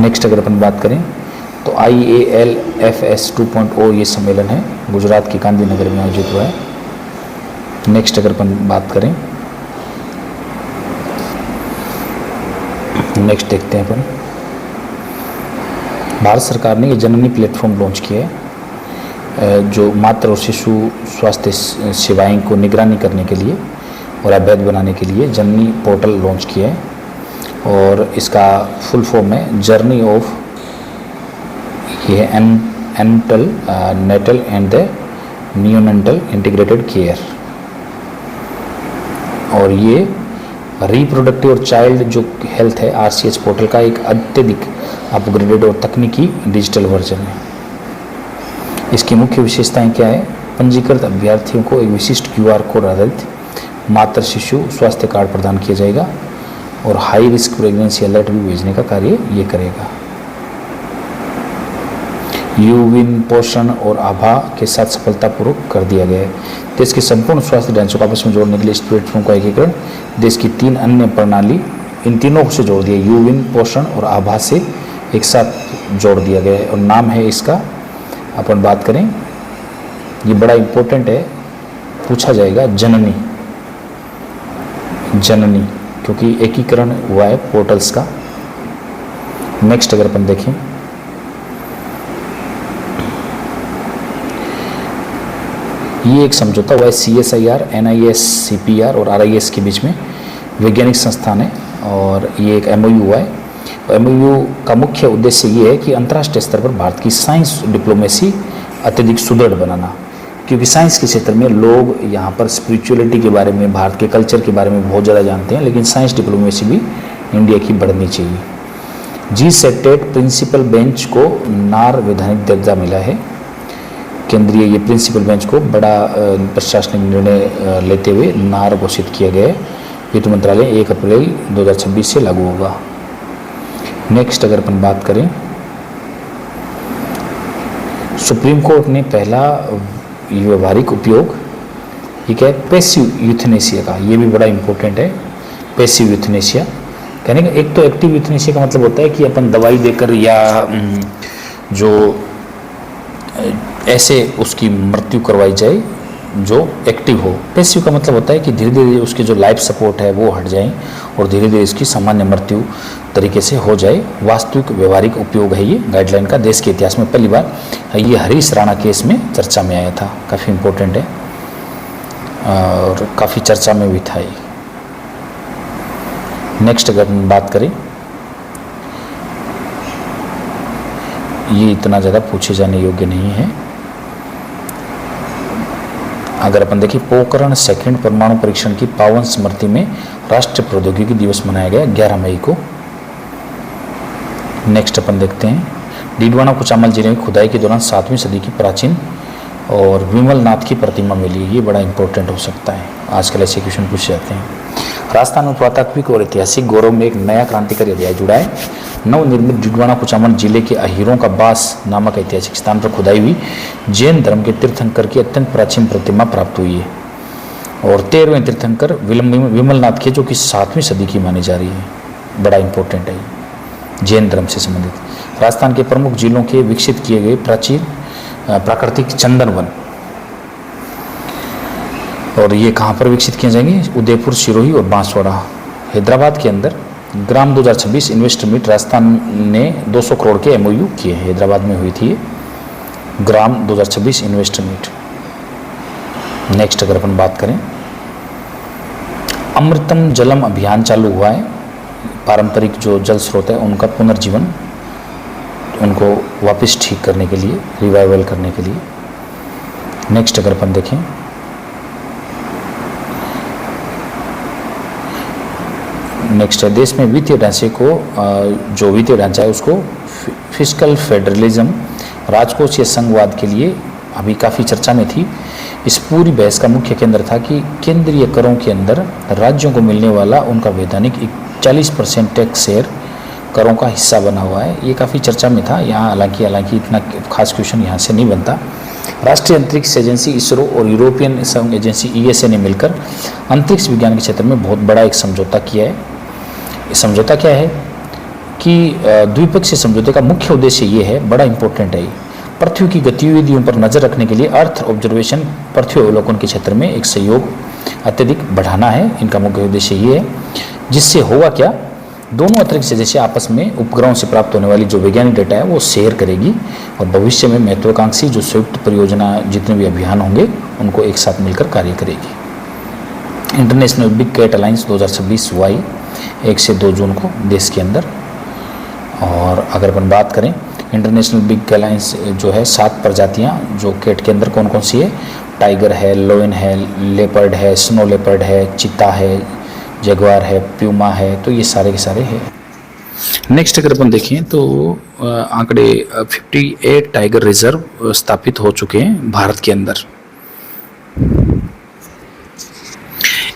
नेक्स्ट अगर अपन बात करें तो IALFS 2.0 ये सम्मेलन है, गुजरात के गांधीनगर में आयोजित हुआ है। नेक्स्ट अगर अपन बात करें, नेक्स्ट देखते हैं अपन, भारत सरकार ने ये जननी प्लेटफॉर्म लॉन्च किया है जो मातृ और शिशु स्वास्थ्य सेवाएं को निगरानी करने के लिए और अवैध बनाने के लिए जननी पोर्टल लॉन्च किया है। और इसका फुल फॉर्म है जर्नी ऑफ, ये है natal and the neonatal integrated care. और ये रिप्रोडक्टिव और चाइल्ड जो हेल्थ है RCH पोर्टल का एक अत्यधिक अपग्रेडेड और तकनीकी डिजिटल वर्जन है। इसकी मुख्य विशेषताएं क्या है? पंजीकृत अभ्यर्थियों को एक विशिष्ट QR कोड आधारित मातृ शिशु स्वास्थ्य कार्ड प्रदान किया जाएगा और हाई रिस्क प्रेगनेंसी अलर्ट भी भेजने का कार्य ये करेगा। यूविन पोषण और आभा के साथ सफलतापूर्वक कर दिया गया है। देश के संपूर्ण स्वास्थ्य ढांचों को आपस में जोड़ने के लिए इस प्लेटफॉर्म का एकीकरण देश की 3 अन्य प्रणाली, इन तीनों से जोड़ दिया, यूविन पोषण और आभा से एक साथ जोड़ दिया गया है। और नाम है इसका, अपन बात करें, ये बड़ा इम्पोर्टेंट है, पूछा जाएगा जननी, क्योंकि एकीकरण हुआ है पोर्टल्स का। नेक्स्ट अगर अपन देखें, ये एक समझौता हुआ है CSIR, NIS, CPR और RIS के बीच में, वैज्ञानिक संस्थान है, और ये एक MOU हुआ है। MOU का मुख्य उद्देश्य ये है कि अंतर्राष्ट्रीय स्तर पर भारत की साइंस डिप्लोमेसी अत्यधिक सुदृढ़ बनाना, क्योंकि साइंस के क्षेत्र में लोग यहाँ पर स्पिरिचुअलिटी के बारे में, भारत के कल्चर के बारे में बहुत ज़्यादा जानते हैं, लेकिन साइंस डिप्लोमेसी भी इंडिया की बढ़नी चाहिए। GSATET प्रिंसिपल बेंच को नार वैधानिक दर्जा मिला है। केंद्रीय ये प्रिंसिपल बेंच को बड़ा प्रशासनिक निर्णय लेते हुए नार घोषित किया गया है। वित्त मंत्रालय 1 अप्रैल 2026 से लागू होगा। नेक्स्ट अगर अपन बात करें, सुप्रीम कोर्ट ने पहला व्यवहारिक उपयोग, ये क्या है, पैसिव यूथनेशिया का, ये भी बड़ा इंपॉर्टेंट है। पैसिव यूथनेशिया कहने का, एक तो एक्टिव यूथनेशिया का मतलब होता है कि अपन दवाई देकर या जो ऐसे उसकी मृत्यु करवाई जाए जो एक्टिव हो। पैसिव का मतलब होता है कि धीरे धीरे उसके जो लाइफ सपोर्ट है वो हट जाए और धीरे धीरे इसकी सामान्य मृत्यु तरीके से हो जाए। वास्तविक व्यवहारिक उपयोग है ये गाइडलाइन का। देश के इतिहास में पहली बार ये हरीश राणा केस में चर्चा में आया था, काफ़ी इम्पोर्टेंट है और काफ़ी चर्चा में भी था ये। नेक्स्ट अगर हम बात करें, ये इतना ज़्यादा पूछे जाने योग्य नहीं है। अगर अपन देखें, पोखरण सेकंड परमाणु परीक्षण की पावन स्मृति में राष्ट्रीय प्रौद्योगिकी दिवस मनाया गया 11 मई को। नेक्स्ट अपन देखते हैं, डीडवाना कुचामल जिले में खुदाई के दौरान 7वीं सदी की प्राचीन और विमल नाथ की प्रतिमा मिली। ये बड़ा इंपॉर्टेंट हो सकता है, आजकल ऐसे क्वेश्चन पूछे जाते हैं। राजस्थान में पुरातात्विक और ऐतिहासिक गौरव में एक नया क्रांतिकारी अध्याय जुड़ा है। नवनिर्मित डीडवाना कुचामल जिले के अहीरों का बास नामक ऐतिहासिक स्थान पर खुदाई हुई जैन धर्म के तीर्थंकर की अत्यंत प्राचीन प्रतिमा प्राप्त हुई है और 13वें तीर्थंकर विमलनाथ के, जो कि 7वीं सदी की मानी जा रही है। बड़ा इंपॉर्टेंट है, जैन धर्म से संबंधित। राजस्थान के प्रमुख जिलों के विकसित किए गए प्राचीन प्राकृतिक चंदन वन, और ये कहाँ पर विकसित किए जाएंगे? उदयपुर, सिरोही और बांसवाड़ा। हैदराबाद के अंदर ग्राम 2026 इन्वेस्टर मीट राजस्थान ने 200 करोड़ के MOU किए हैं। हैदराबाद में हुई थी ये ग्राम 2026 इन्वेस्टर मीट। नेक्स्ट अगर अपन बात करें, अमृतम जलम अभियान चालू हुआ है। पारंपरिक जो जल स्रोत है उनका पुनर्जीवन, उनको वापस ठीक करने के लिए, रिवाइवल करने के लिए। नेक्स्ट अगर अपन देखें, नेक्स्ट है, देश में वित्तीय ढांचे को, जो वित्तीय ढांचा है उसको फिस्कल फेडरलिज्म, राजकोषीय संघवाद के लिए अभी काफ़ी चर्चा में थी। इस पूरी बहस का मुख्य केंद्र था कि केंद्रीय करों के अंदर राज्यों को मिलने वाला उनका वैधानिक 40% टैक्स शेयर करों का हिस्सा बना हुआ है। ये काफ़ी चर्चा में था। यहाँ हालांकि इतना खास क्वेश्चन यहाँ से नहीं बनता। राष्ट्रीय अंतरिक्ष एजेंसी इसरो और यूरोपियन संघ एजेंसी ESA ने मिलकर अंतरिक्ष विज्ञान के क्षेत्र में बहुत बड़ा एक समझौता किया है। समझौता क्या है कि द्विपक्षीय समझौते का मुख्य उद्देश्य ये है, बड़ा इंपॉर्टेंट है ये, पृथ्वी की गतिविधियों पर नजर रखने के लिए अर्थ ऑब्जर्वेशन, पृथ्वी अवलोकन के क्षेत्र में एक सहयोग अत्यधिक बढ़ाना है। इनका मुख्य उद्देश्य ये है, जिससे होगा क्या, दोनों अंतरिक्ष एजेंसी आपस में उपग्रहों से प्राप्त होने वाली जो वैज्ञानिक डेटा है वो शेयर करेगी और भविष्य में महत्वाकांक्षी जो संयुक्त परियोजना, जितने भी अभियान होंगे उनको एक साथ मिलकर कार्य करेगी। इंटरनेशनल बिग कैट अलायंस 2026 हुआ 1 से 2 जून को देश के अंदर। और अगर अपन बात करें, इंटरनेशनल बिग अलायंस जो है 7 प्रजातियां जो कैट के अंदर कौन कौन सी है? टाइगर है, लोयन है, लेपर्ड है, स्नो लेपर्ड है, चीता है, जगुआर है, प्यूमा है, तो ये सारे के सारे हैं। नेक्स्ट अगर अपन देखें तो आंकड़े 58 टाइगर रिजर्व स्थापित हो चुके हैं भारत के अंदर।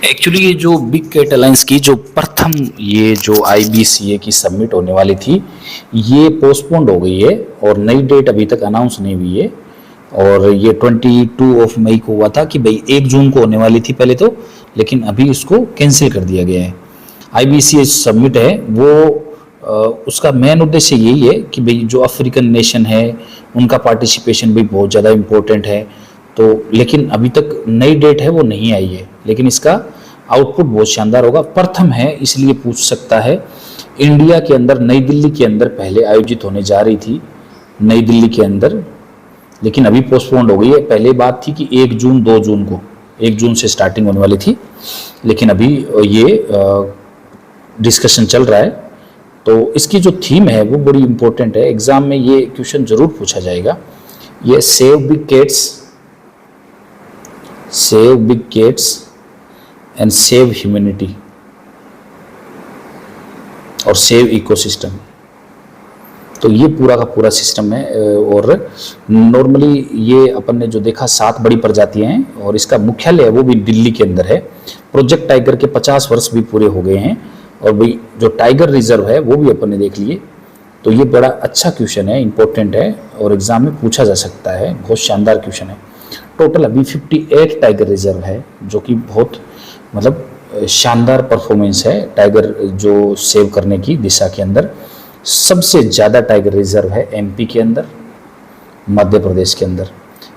एक्चुअली ये जो बिग कैट अलायंस की जो प्रथम ये जो IBCA की सबमिट होने वाली थी, ये पोस्टपोन्ड हो गई है और नई डेट अभी तक अनाउंस नहीं हुई है। और ये 22 मई को हुआ था कि भाई 1 जून को होने वाली थी पहले तो, लेकिन अभी उसको कैंसिल कर दिया गया है। IBCA सबमिट है वो उसका मेन उद्देश्य यही है कि भाई जो अफ्रीकन नेशन है उनका पार्टिसिपेशन भी बहुत ज़्यादा इम्पोर्टेंट है। तो लेकिन अभी तक नई डेट है वो नहीं आई है, लेकिन इसका आउटपुट बहुत शानदार होगा। प्रथम है इसलिए पूछ सकता है, इंडिया के अंदर नई दिल्ली के अंदर पहले आयोजित होने जा रही थी, नई दिल्ली के अंदर, लेकिन अभी पोस्टपोन्ड हो गई है। पहले बात थी कि 1 जून 2 जून को, 1 जून से स्टार्टिंग होने वाली थी, लेकिन अभी ये डिस्कशन चल रहा है। तो इसकी जो थीम है वो बड़ी इंपॉर्टेंट है, एग्जाम में ये क्वेश्चन जरूर पूछा जाएगा। ये save big cats and save humanity और सेव इकोसिस्टम। तो ये पूरा का पूरा सिस्टम है। और नॉर्मली ये अपन ने जो देखा 7 बड़ी प्रजातियां हैं और इसका मुख्यालय है वो भी दिल्ली के अंदर है। प्रोजेक्ट टाइगर के 50 वर्ष भी पूरे हो गए हैं और भाई जो टाइगर रिजर्व है वो भी अपन ने देख लिए। तो ये बड़ा अच्छा क्वेश्चन है, इंपॉर्टेंट है और एग्जाम में पूछा जा सकता है, बहुत शानदार क्वेश्चन है। टोटल अभी 58 टाइगर रिजर्व है, जो कि बहुत मतलब शानदार परफॉर्मेंस है टाइगर जो सेव करने की दिशा के अंदर। सबसे ज़्यादा टाइगर रिजर्व है MP के अंदर, मध्य प्रदेश के अंदर।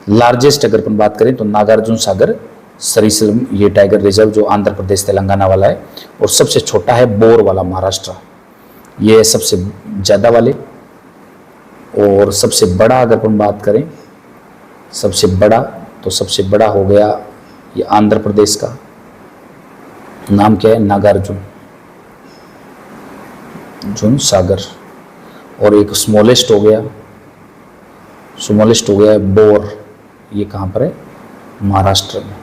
लार्जेस्ट अगर अपन बात करें तो नागार्जुन सागर सरीसृप ये टाइगर रिजर्व जो आंध्र प्रदेश तेलंगाना वाला है, और सबसे छोटा है बोर वाला महाराष्ट्र, ये है सबसे ज़्यादा वाले। और सबसे बड़ा अगर अपन बात करें, सबसे बड़ा तो सबसे बड़ा हो गया ये आंध्र प्रदेश का, नाम क्या है, नागार्जुन सागर। और एक स्मॉलेस्ट हो गया बोर, ये कहाँ पर है, महाराष्ट्र में।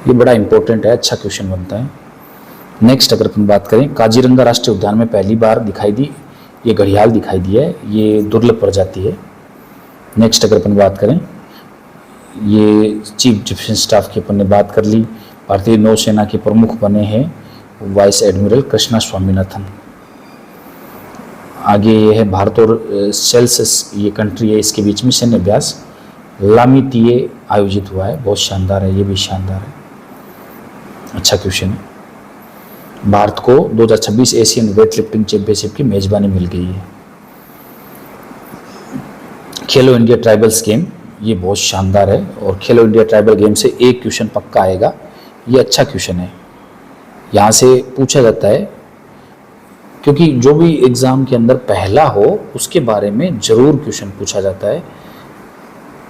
ये बड़ा इंपॉर्टेंट है, अच्छा क्वेश्चन बनता है। नेक्स्ट अगर अपन बात करें, काजीरंगा राष्ट्रीय उद्यान में पहली बार दिखाई दी ये घड़ियाल दिखाई दी है, ये दुर्लभ प्रजाति है। नेक्स्ट अगर अपन बात करें, ये चीफ डिफेंस स्टाफ की अपन ने बात कर ली। भारतीय नौसेना के प्रमुख बने हैं वाइस एडमिरल कृष्णा स्वामीनाथन। आगे ये है भारत और सेल्सियस ये कंट्री है, इसके बीच में सैन्य अभ्यास लामितीये आयोजित हुआ है, बहुत शानदार है, ये भी शानदार है, अच्छा क्वेश्चन है। भारत को 2026 एशियन वेट लिफ्टिंग चैंपियनशिप की मेजबानी मिल गई है। खेलो इंडिया ट्राइबल्स गेम, ये बहुत शानदार है, और खेलो इंडिया ट्राइबल गेम से एक क्वेश्चन पक्का आएगा, ये अच्छा क्वेश्चन है, यहाँ से पूछा जाता है, क्योंकि जो भी एग्ज़ाम के अंदर पहला हो उसके बारे में ज़रूर क्वेश्चन पूछा जाता है।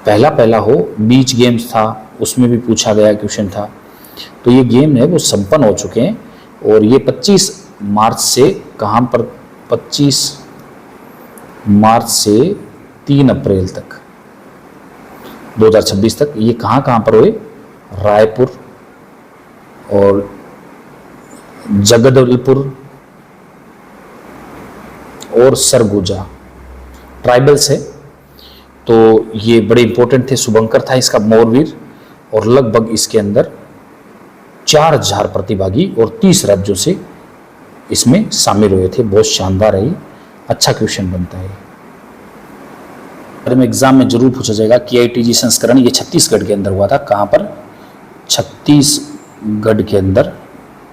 पहला हो, बीच गेम्स था उसमें भी पूछा गया क्वेश्चन था। तो ये गेम है वो संपन्न हो चुके हैं, और ये 25 मार्च से कहाँ पर, 25 मार्च से 3 अप्रैल तक 2026 तक ये कहाँ पर हुए, रायपुर और जगदलपुर और सरगुजा ट्राइबल्स है। तो ये बड़े इंपॉर्टेंट थे। शुभंकर था इसका मोरवीर, और लगभग इसके अंदर 4000 प्रतिभागी और 30 राज्यों से इसमें शामिल हुए थे, बहुत शानदार है, अच्छा क्वेश्चन बनता है। में एग्जाम में जरूर पूछा जाएगा KITG संस्करण, ये छत्तीसगढ़ के अंदर हुआ था, कहाँ पर, छत्तीसगढ़ के अंदर,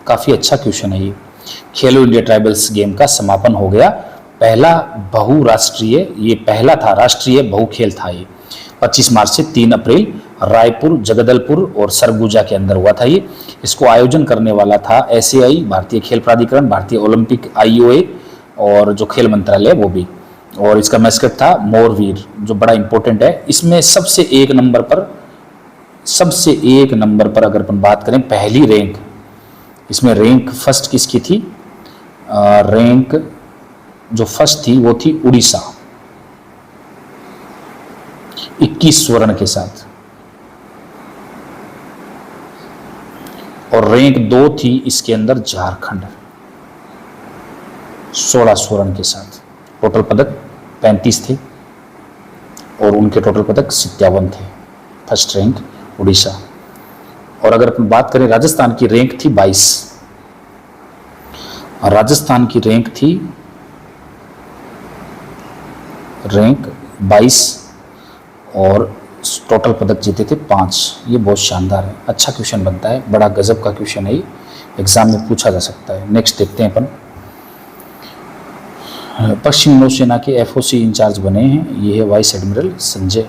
काफ़ी अच्छा क्वेश्चन है ये। खेलो इंडिया ट्राइबल्स गेम का समापन हो गया, पहला बहुराष्ट्रीय, ये पहला था राष्ट्रीय बहु खेल था ये, 25 मार्च से 3 अप्रैल रायपुर, जगदलपुर और सरगुजा के अंदर हुआ था ये। इसको आयोजन करने वाला था SAI, भारतीय खेल प्राधिकरण, भारतीय ओलंपिक IOA और जो खेल मंत्रालय वो भी। और इसका मैस्कट था मोरवीर, जो बड़ा इंपॉर्टेंट है। इसमें सबसे एक नंबर पर अगर अपन बात करें, पहली रैंक, इसमें रैंक फर्स्ट किसकी थी, रैंक जो फर्स्ट थी वो थी उड़ीसा, 21 स्वर्ण के साथ, और रैंक 2 थी इसके अंदर झारखंड, 16 स्वर्ण के साथ। टोटल पदक 35 थे और उनके टोटल पदक 57 थे। First rank Orissa. और अगर अपन बात करें, राजस्थान की रैंक थी 22, राजस्थान की रैंक थी रैंक 22 और टोटल पदक जीते थे 5। ये बहुत शानदार है, अच्छा क्वेश्चन बनता है, बड़ा गजब का क्वेश्चन है, ये एग्जाम में पूछा जा सकता है। नेक्स्ट देखते हैं अपन, पश्चिम नौसेना के FOC इंचार्ज बने हैं, ये है वाइस एडमिरल संजय।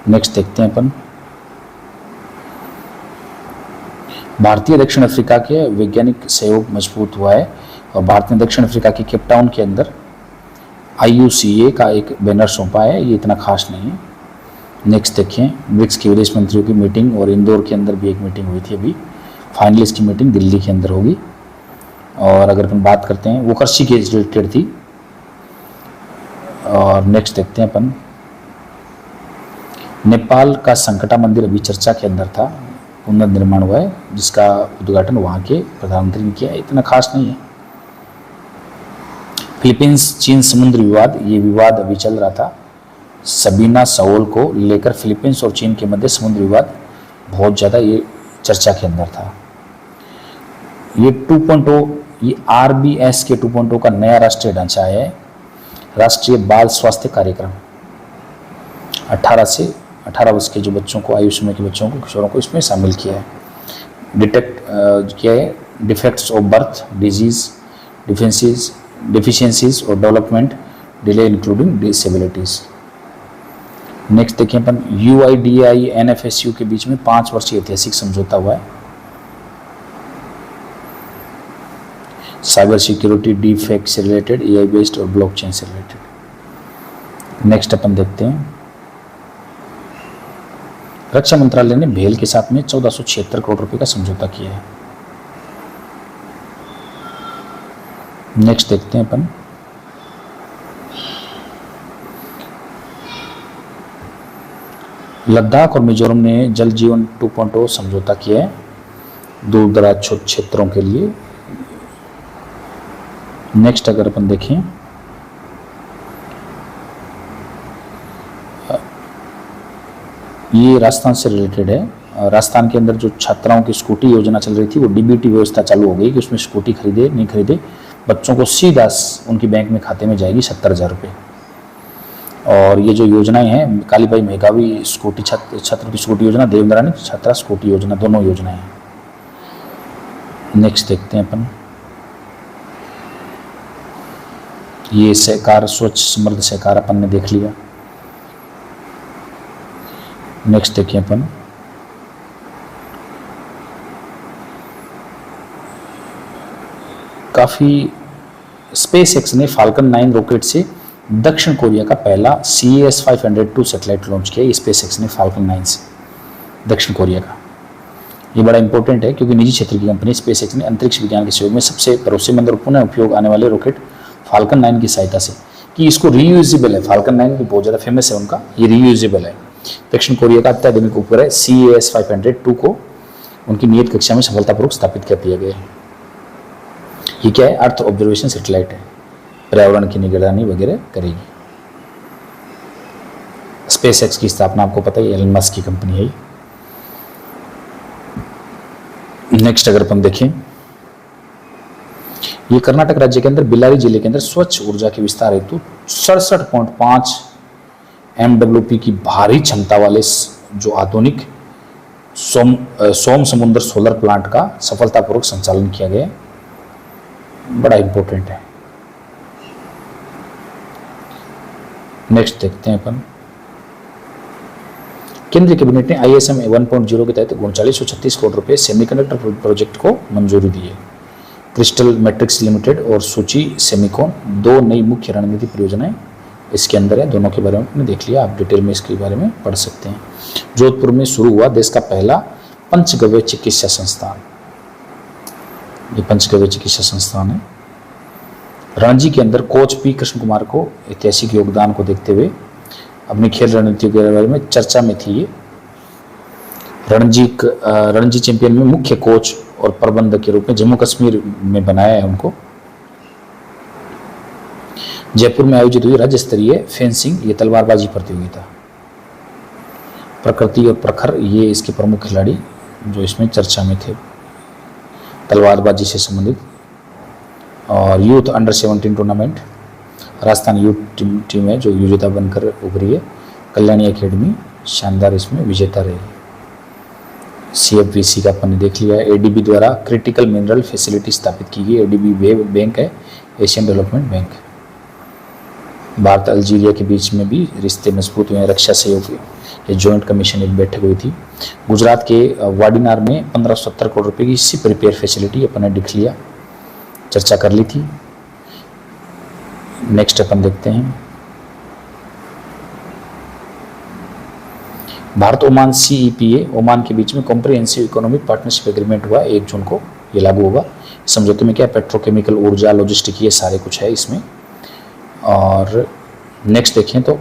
नेक्स्ट देखते हैं अपन, भारतीय दक्षिण अफ्रीका के वैज्ञानिक सहयोग मजबूत हुआ है, और भारत ने दक्षिण अफ्रीका के केपटाउन के अंदर IUCA का एक बैनर सौंपा है, ये इतना खास नहीं है। नेक्स्ट देखें, ब्रिक्स की विदेश मंत्रियों की मीटिंग, और इंदौर के अंदर भी एक मीटिंग हुई थी अभी, फाइनली इसकी मीटिंग दिल्ली के अंदर होगी। और अगर अपन बात करते हैं, वो कृषि के रिलेटेड थी। और नेक्स्ट देखते हैं अपन, नेपाल का संकटा मंदिर अभी चर्चा के अंदर था, पुनर्निर्माण हुआ है, जिसका उद्घाटन वहाँ के प्रधानमंत्री ने किया, इतना खास नहीं है। फिलीपींस चीन समुद्र विवाद, ये विवाद अभी चल रहा था, सबीना सओल को लेकर फिलीपींस और चीन के मध्य समुद्र विवाद बहुत ज़्यादा ये चर्चा के अंदर था। ये 2.0, ये RBS के 2.0 का नया राष्ट्रीय ढांचा है, राष्ट्रीय बाल स्वास्थ्य कार्यक्रम। 18 वर्ष के जो बच्चों को, आयु सीमा के बच्चों को, किशोरों को इसमें शामिल किया है। डिटेक्ट किया है defects of birth, diseases, deficiencies और development delay including disabilities. Next देखिए अपन UIDAI NFSU के बीच में 5 वर्षीय ऐतिहासिक समझौता हुआ है। साइबर सिक्योरिटी, डीप फेक से रिलेटेड, AI बेस्ड और ब्लॉकचेन से रिलेटेड। नेक्स्ट अपन देखते हैं रक्षा मंत्रालय ने भेल के साथ में 1476 करोड़ रुपए का समझौता किया है। नेक्स्ट देखते हैं अपन लद्दाख और मिजोरम ने जल जीवन 2.0 समझौता किया है दूर दराज क्षेत्रों के लिए। नेक्स्ट अगर अपन देखें ये राजस्थान से रिलेटेड है। राजस्थान के अंदर जो छात्राओं की स्कूटी योजना चल रही थी वो DBT व्यवस्था चालू हो गई कि उसमें स्कूटी खरीदे नहीं खरीदे बच्चों को सीधा उनकी बैंक में खाते में जाएगी 70,000 रुपये। और ये जो योजनाएं हैं कालीबाई मेघावी स्कूटी छात्र की स्कूटी योजना, देवेंद्रानी छात्रा स्कूटी योजना, दोनों योजनाएं हैं। नेक्स्ट देखते हैं अपन ये सहकार स्वच्छ समृद्ध सहकार अपन ने देख लिया। नेक्स्ट देखिए अपन काफी स्पेसएक्स ने फाल्कन 9 रॉकेट से दक्षिण कोरिया का पहला CAS 502 सैटेलाइट लॉन्च किया। स्पेसएक्स ने फाल्कन 9 से दक्षिण कोरिया का, ये बड़ा इंपॉर्टेंट है क्योंकि निजी क्षेत्र की कंपनी स्पेसएक्स ने अंतरिक्ष विज्ञान के सहयोग में सबसे भरोसेमंद और पुनः उपयोग आने वाले रॉकेट फाल्कन 9 की सहायता से कि इसको रीयूजेबल है। फाल्कन 9 भी बहुत ज़्यादा फेमस है उनका, ये रीयूजेबल है। दक्षिण कोरिया का अत्याधुनिक उपग्रह CAS 502 को उनकी नियत कक्षा में सफलतापूर्वक स्थापित कर दिया गया है। ये क्या है? अर्थ ऑब्जर्वेशन सैटेलाइट है, पर्यावरण की निगरानी वगैरह करेगी। स्पेसएक्स की स्थापना आपको पता है एलन मस्क की कंपनी है। नेक्स्ट अगर अपन देखें ये कर्नाटक राज्य के अंदर बिल्लारी जिले के अंदर स्वच्छ ऊर्जा के विस्तार हेतु 67.5 MWP की भारी क्षमता वाले जो आधुनिक सोम समुद्र सोलर प्लांट का सफलतापूर्वक संचालन किया गया, बड़ा इंपॉर्टेंट है। नेक्स्ट देखते हैं अपन केंद्रीय कैबिनेट ने ISM 1.0 के तहत 3936 करोड़ रुपए सेमीकंडक्टर प्रोजेक्ट को मंजूरी दी है। क्रिस्टल मैट्रिक्स लिमिटेड और सूची सेमिकॉन दो नई मुख्य रणनीति परियोजनाएं इसके अंदर है, दोनों के बारे में आपने देख लिया, आप डिटेल में इसके बारे में पढ़ सकते हैं। जोधपुर में शुरू हुआ देश का पहला पंचगव्य चिकित्सा संस्थान, ये पंचगव्य चिकित्सा संस्थान है। रणजी के अंदर कोच P कृष्ण कुमार को ऐतिहासिक योगदान को देखते हुए अपनी खेल रणनीतियों के बारे में चर्चा में थी। ये रणजी चैंपियन में मुख्य कोच और प्रबंधक के रूप में जम्मू कश्मीर में बनाया है उनको। जयपुर में आयोजित हुई राज्य स्तरीय फेंसिंग ये तलवारबाजी प्रतियोगिता, प्रकृति और प्रखर ये इसके प्रमुख खिलाड़ी जो इसमें चर्चा में थे तलवारबाजी से संबंधित। और youth under 17 tournament Rajasthan youth team है जो विजेता बनकर उभरी है। कल्याणी एकेडमी शानदार इसमें विजेता रही। CFVC का अपन ने देख लिया। ADB द्वारा क्रिटिकल मिनरल फैसिलिटी स्थापित की गई। ADB बैंक है, Asian development bank. Bharat Algeria के बीच में भी रिश्ते मजबूत हुए हैं। रक्षा सहयोग ये जॉइंट कमीशन एक बैठक हुई थी। गुजरात के वाडीनार में 1570 करोड़ रुपए की शिप रिपेयर फैसिलिटी अपन ने देख लिया, चर्चा कर ली थी। नेक्स्ट अपन देखते हैं भारत ओमान CEPA ओमान के बीच में कॉम्प्रिहेंसिव इकोनॉमिक पार्टनरशिप एग्रीमेंट हुआ 1 जून को, ये लागू होगा। समझौते में क्या पेट्रोकेमिकल, ऊर्जा, लॉजिस्टिक ये सारे कुछ है इसमें। और नेक्स्ट देखें तो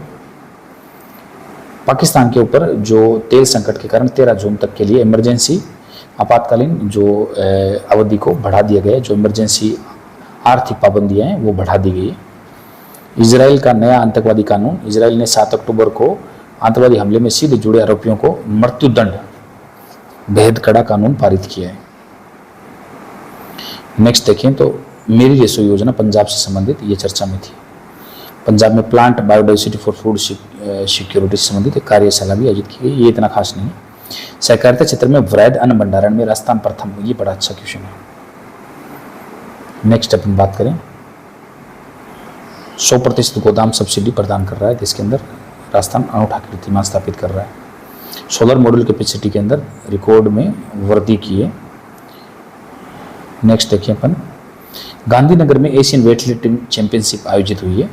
पाकिस्तान के ऊपर जो तेल संकट के कारण 13 जून तक के लिए इमरजेंसी आपातकालीन जो अवधि को बढ़ा दिया गया है। जो इमरजेंसी आर्थिक पाबंदियां हैं वो बढ़ा दी गई है। इजराइल का नया आतंकवादी कानून, इजराइल ने 7 अक्टूबर को आतंकवादी हमले में सीधे जुड़े आरोपियों को मृत्युदंड बेहद कड़ा कानून पारित किया है। नेक्स्ट देखें तो मेरी रसोई योजना पंजाब से संबंधित ये चर्चा में थी। पंजाब में plant biodiversity for food security से संबंधित एक कार्यशाला भी आयोजित की गई, ये इतना खास नहीं है। सहकारिता क्षेत्र में वृहद अन्न भंडारण में राजस्थान प्रथम, ये बड़ा अच्छा क्वेश्चन है। नेक्स्ट अपन बात करें 100% गोदाम सब्सिडी प्रदान कर रहा है देश के अंदर राजस्थान अनूठा कीर्तिमान स्थापित कर रहा है। सोलर मॉड्यूल कैपेसिटी के अंदर रिकॉर्ड में वृद्धि की है। नेक्स्ट देखिए अपन, गांधीनगर में एशियन वेटलिफ्टिंग चैंपियनशिप आयोजित हुई है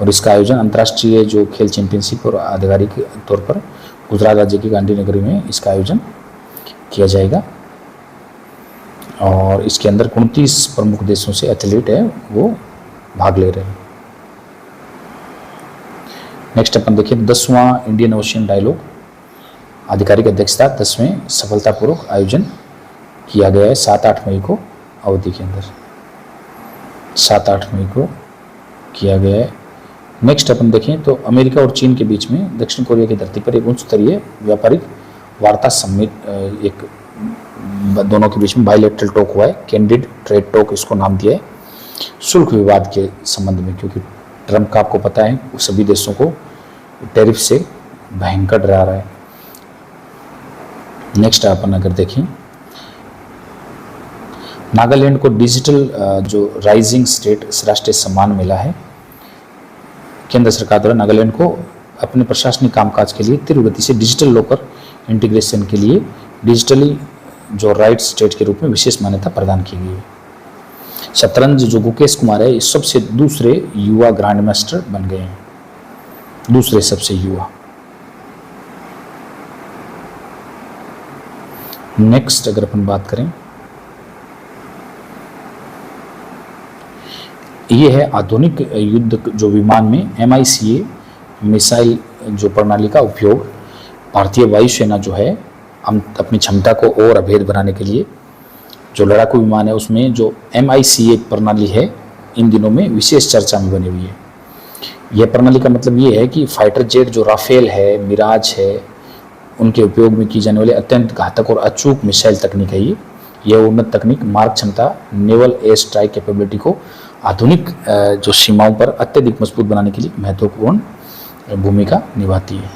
और इसका आयोजन अंतर्राष्ट्रीय जो खेल चैंपियनशिप और आधिकारिक तौर पर गुजरात राज्य के गांधीनगर में इसका आयोजन किया जाएगा और इसके अंदर 29 प्रमुख देशों से एथलीट है वो भाग ले रहे हैं। नेक्स्ट अपन देखिए 10वां इंडियन ओशियन डायलॉग आधिकारिक अध्यक्षता 10वें सफलतापूर्वक आयोजन किया गया है 7-8 मई को अवधि के अंदर, 7-8 मई को किया गया है। नेक्स्ट अपन देखें तो अमेरिका और चीन के बीच में दक्षिण कोरिया की धरती पर एक उच्च स्तरीय व्यापारिक वार्ता सम्मिलित एक दोनों के बीच में बायलैटरल टॉक हुआ है, कैंडिड ट्रेड टॉक इसको नाम दिया है, शुल्क विवाद के संबंध में, क्योंकि ट्रंप का आपको पता है सभी देशों को टैरिफ से भयंकर डरा रहा है। नेक्स्ट अपन अगर देखें नागालैंड को डिजिटल जो राइजिंग स्टेट राष्ट्रीय सम्मान मिला है। केंद्र सरकार द्वारा नागालैंड को अपने प्रशासनिक कामकाज के लिए तीव्र गति से डिजिटल लॉकर इंटीग्रेशन के लिए डिजिटली जो राइट स्टेट के रूप में विशेष मान्यता प्रदान की गई है। शतरंज जो गुकेश कुमार है इस सबसे दूसरे युवा ग्रैंड मास्टर बन गए हैं, दूसरे सबसे युवा। नेक्स्ट अगर अपन बात करें ये है आधुनिक युद्ध जो विमान में MICA मिसाइल जो प्रणाली का उपयोग भारतीय वायुसेना जो है हम अपनी क्षमता को और अभेद बनाने के लिए जो लड़ाकू विमान है उसमें जो MICA प्रणाली है इन दिनों में विशेष चर्चा में बनी हुई है। यह प्रणाली का मतलब ये है कि फाइटर जेट जो राफेल है, मिराज है, उनके उपयोग में की जाने वाली अत्यंत घातक और अचूक मिसाइल तकनीक है। यह उन्नत तकनीक मारक क्षमता नेवल एयर स्ट्राइक कैपेबिलिटी को आधुनिक जो सीमाओं पर अत्यधिक मजबूत बनाने के लिए महत्वपूर्ण भूमिका निभाती है।